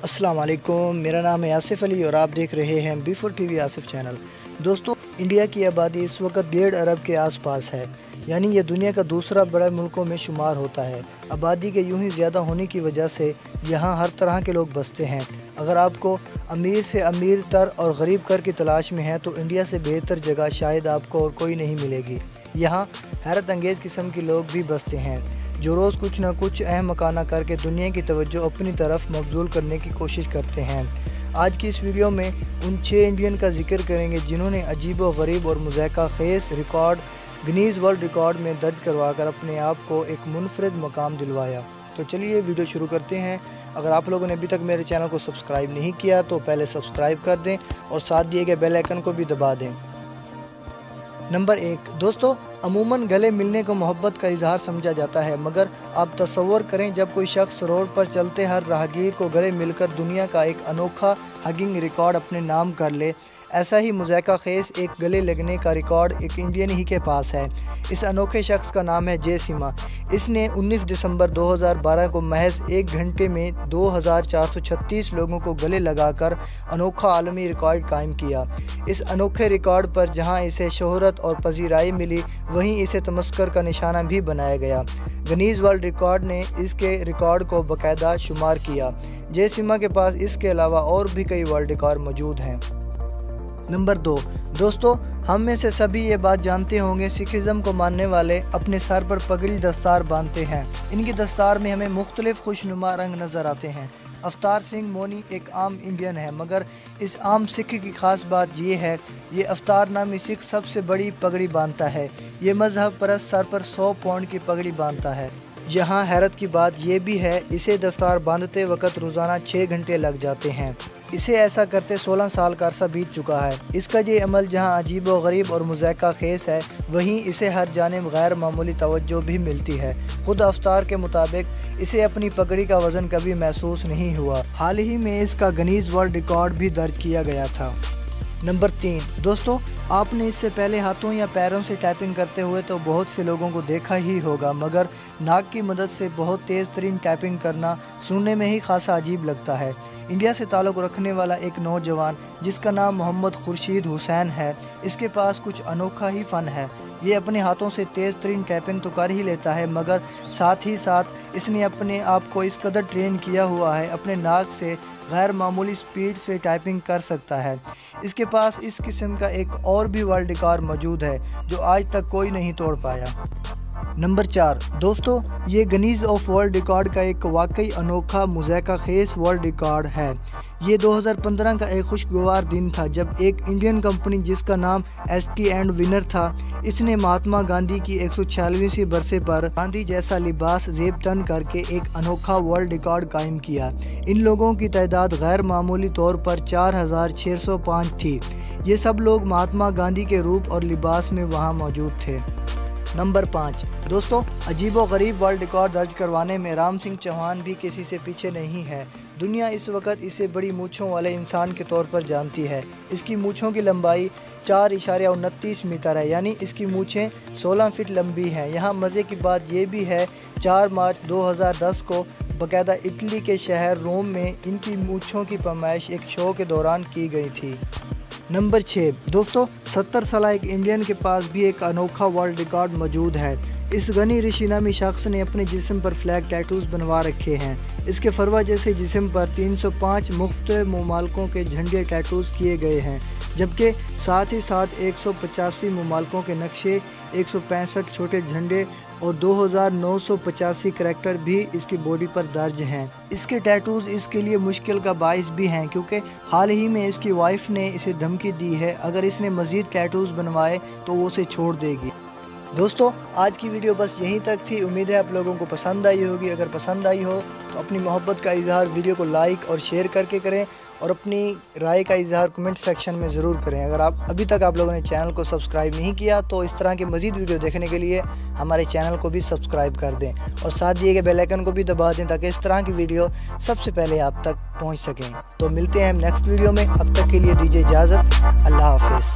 अस्सलाम वालेकुम, मेरा नाम है आसिफ अली और आप देख रहे हैं B4 TV आसिफ चैनल। दोस्तों, इंडिया की आबादी इस वक्त 1.5 अरब के आसपास है, यानी ये दुनिया का दूसरा बड़ा मुल्कों में शुमार होता है। आबादी के यूं ही ज़्यादा होने की वजह से यहाँ हर तरह के लोग बसते हैं। अगर आपको अमीर से अमीर तर और गरीब कर की तलाश में है तो इंडिया से बेहतर जगह शायद आपको और कोई नहीं मिलेगी। यहाँ हैरत अंगेज़ किस्म के लोग भी बसते हैं जो रोज़ कुछ ना कुछ अहम मकाना करके दुनिया की तवज्जो अपनी तरफ मबजूल करने की कोशिश करते हैं। आज की इस वीडियो में उन 6 इंडियन का जिक्र करेंगे जिन्होंने अजीब व गरीब और मुज़ायका खेज़ रिकॉर्ड गिनीज़ वर्ल्ड रिकॉर्ड में दर्ज करवाकर अपने आप को एक मुनफरिद मकाम दिलवाया। तो चलिए वीडियो शुरू करते हैं। अगर आप लोगों ने अभी तक मेरे चैनल को सब्सक्राइब नहीं किया तो पहले सब्सक्राइब कर दें और साथ दिए गए बेल आइकन को भी दबा दें। नंबर 1 दोस्तों, अमूमन गले मिलने को मोहब्बत का इजहार समझा जाता है, मगर आप तसव्वुर करें जब कोई शख्स रोड पर चलते हर राहगीर को गले मिलकर दुनिया का एक अनोखा हगिंग रिकॉर्ड अपने नाम कर ले। ऐसा ही मुज़ायका खेज़ एक गले लगने का रिकॉर्ड एक इंडियन ही के पास है। इस अनोखे शख्स का नाम है जे सिमा। इसने 19 दिसंबर 2012 को महज 1 घंटे में 2436 लोगों को गले लगाकर अनोखा आलमी रिकॉर्ड कायम किया। इस अनोखे रिकॉर्ड पर जहां इसे शोहरत और पजीराई मिली, वहीं इसे तमस्कर का निशाना भी बनाया गया। गिनीज़ वर्ल्ड रिकॉर्ड ने इसके रिकॉर्ड को बाकायदा शुमार किया। जे सिमा के पास इसके अलावा और भी कई वर्ल्ड रिकॉर्ड मौजूद हैं। नंबर 2 दोस्तों, हम में से सभी ये बात जानते होंगे, सिखिज़म को मानने वाले अपने सर पर पगड़ी दस्तार बांधते हैं। इनकी दस्तार में हमें मुख्तलिफ खुशनुमा रंग नज़र आते हैं। अवतार सिंह मोनी एक आम इंडियन है, मगर इस आम सिख की ख़ास बात ये है, ये अवतार नामी सिख सबसे बड़ी पगड़ी बांधता है। ये मजहब परस्त सर पर 100 पाउंड की पगड़ी बांधता है। यहाँ हैरत की बात यह भी है, इसे दस्तार बांधते वक्त रोज़ाना 6 घंटे लग जाते हैं। इसे ऐसा करते 16 साल का अरसा बीत चुका है। इसका ये अमल जहाँ अजीब व गरीब और मुज़ायका खेज़ है, वहीं इसे हर जानिब गैर मामूली तवज्जो भी मिलती है। खुद अवतार के मुताबिक इसे अपनी पगड़ी का वज़न कभी महसूस नहीं हुआ। हाल ही में इसका गिनीज़ वर्ल्ड रिकॉर्ड भी दर्ज किया गया था। नंबर 3 दोस्तों, आपने इससे पहले हाथों या पैरों से टाइपिंग करते हुए तो बहुत से लोगों को देखा ही होगा, मगर नाक की मदद से बहुत तेज़ तरीन टाइपिंग करना सुनने में ही खासा अजीब लगता है। इंडिया से ताल्लुक़ रखने वाला एक नौजवान जिसका नाम मोहम्मद खुर्शीद हुसैन है, इसके पास कुछ अनोखा ही फ़न है। ये अपने हाथों से तेज़ तरीन टाइपिंग तो कर ही लेता है, मगर साथ ही साथ इसने अपने आप को इस कदर ट्रेन किया हुआ है, अपने नाक से गैर मामूली स्पीड से टाइपिंग कर सकता है। इसके पास इस किस्म का एक और भी वर्ल्ड रिकॉर्ड मौजूद है जो आज तक कोई नहीं तोड़ पाया। नंबर 4 दोस्तों, ये गिनीज़ ऑफ वर्ल्ड रिकॉर्ड का एक वाकई अनोखा मुज़ायका खेज़ वर्ल्ड रिकॉर्ड है। ये 2015 का एक खुशगवार दिन था जब एक इंडियन कंपनी जिसका नाम ST एंड विनर था, इसने महात्मा गांधी की 146वीं बरसे पर गांधी जैसा लिबास ज़ेब तन करके एक अनोखा वर्ल्ड रिकॉर्ड कायम किया। इन लोगों की तादाद गैर मामूली तौर पर 4605 थी। ये सब लोग महात्मा गांधी के रूप और लिबास में वहाँ मौजूद थे। नंबर 5 दोस्तों, अजीब व गरीब वर्ल्ड रिकॉर्ड दर्ज करवाने में राम सिंह चौहान भी किसी से पीछे नहीं है। दुनिया इस वक्त इसे बड़ी मूँछों वाले इंसान के तौर पर जानती है। इसकी मूँछों की लंबाई 4.29 मीटर है, यानी इसकी मूँछें 16 फीट लंबी हैं। यहाँ मज़े की बात यह भी है, 4 मार्च 2010 को बाकायदा इटली के शहर रोम में इनकी मूँछों की पैमाइश एक शो के दौरान की गई थी। नंबर 6 दोस्तों, 70 साल एक इंडियन के पास भी एक अनोखा वर्ल्ड रिकॉर्ड मौजूद है। इस गनी ऋषि नामी शख्स ने अपने जिस्म पर फ्लैग टैटूज़ बनवा रखे हैं। इसके फरवा जैसे जिस्म पर 305 मुफ्त ममालिकों के झंडे टैटूज़ किए गए हैं, जबकि साथ ही साथ 185 ममालिकों के नक्शे, 165 छोटे झंडे और 2985 करैक्टर भी इसकी बॉडी पर दर्ज हैं। इसके टैटूज़ इसके लिए मुश्किल का बाइस भी हैं, क्योंकि हाल ही में इसकी वाइफ ने इसे धमकी दी है, अगर इसने मज़ीद टैटूज़ बनवाए तो वो उसे छोड़ देगी। दोस्तों, आज की वीडियो बस यहीं तक थी। उम्मीद है आप लोगों को पसंद आई होगी। अगर पसंद आई हो तो अपनी मोहब्बत का इजहार वीडियो को लाइक और शेयर करके करें और अपनी राय का इजहार कमेंट सेक्शन में ज़रूर करें। अगर अभी तक आप लोगों ने चैनल को सब्सक्राइब नहीं किया तो इस तरह के मज़ीद वीडियो देखने के लिए हमारे चैनल को भी सब्सक्राइब कर दें और साथ दिए गए बेल आइकन को भी दबा दें ताकि इस तरह की वीडियो सबसे पहले आप तक पहुँच सकें। तो मिलते हैं नेक्स्ट वीडियो में, अब तक के लिए दीजिए इजाज़त। अल्लाह हाफिज़।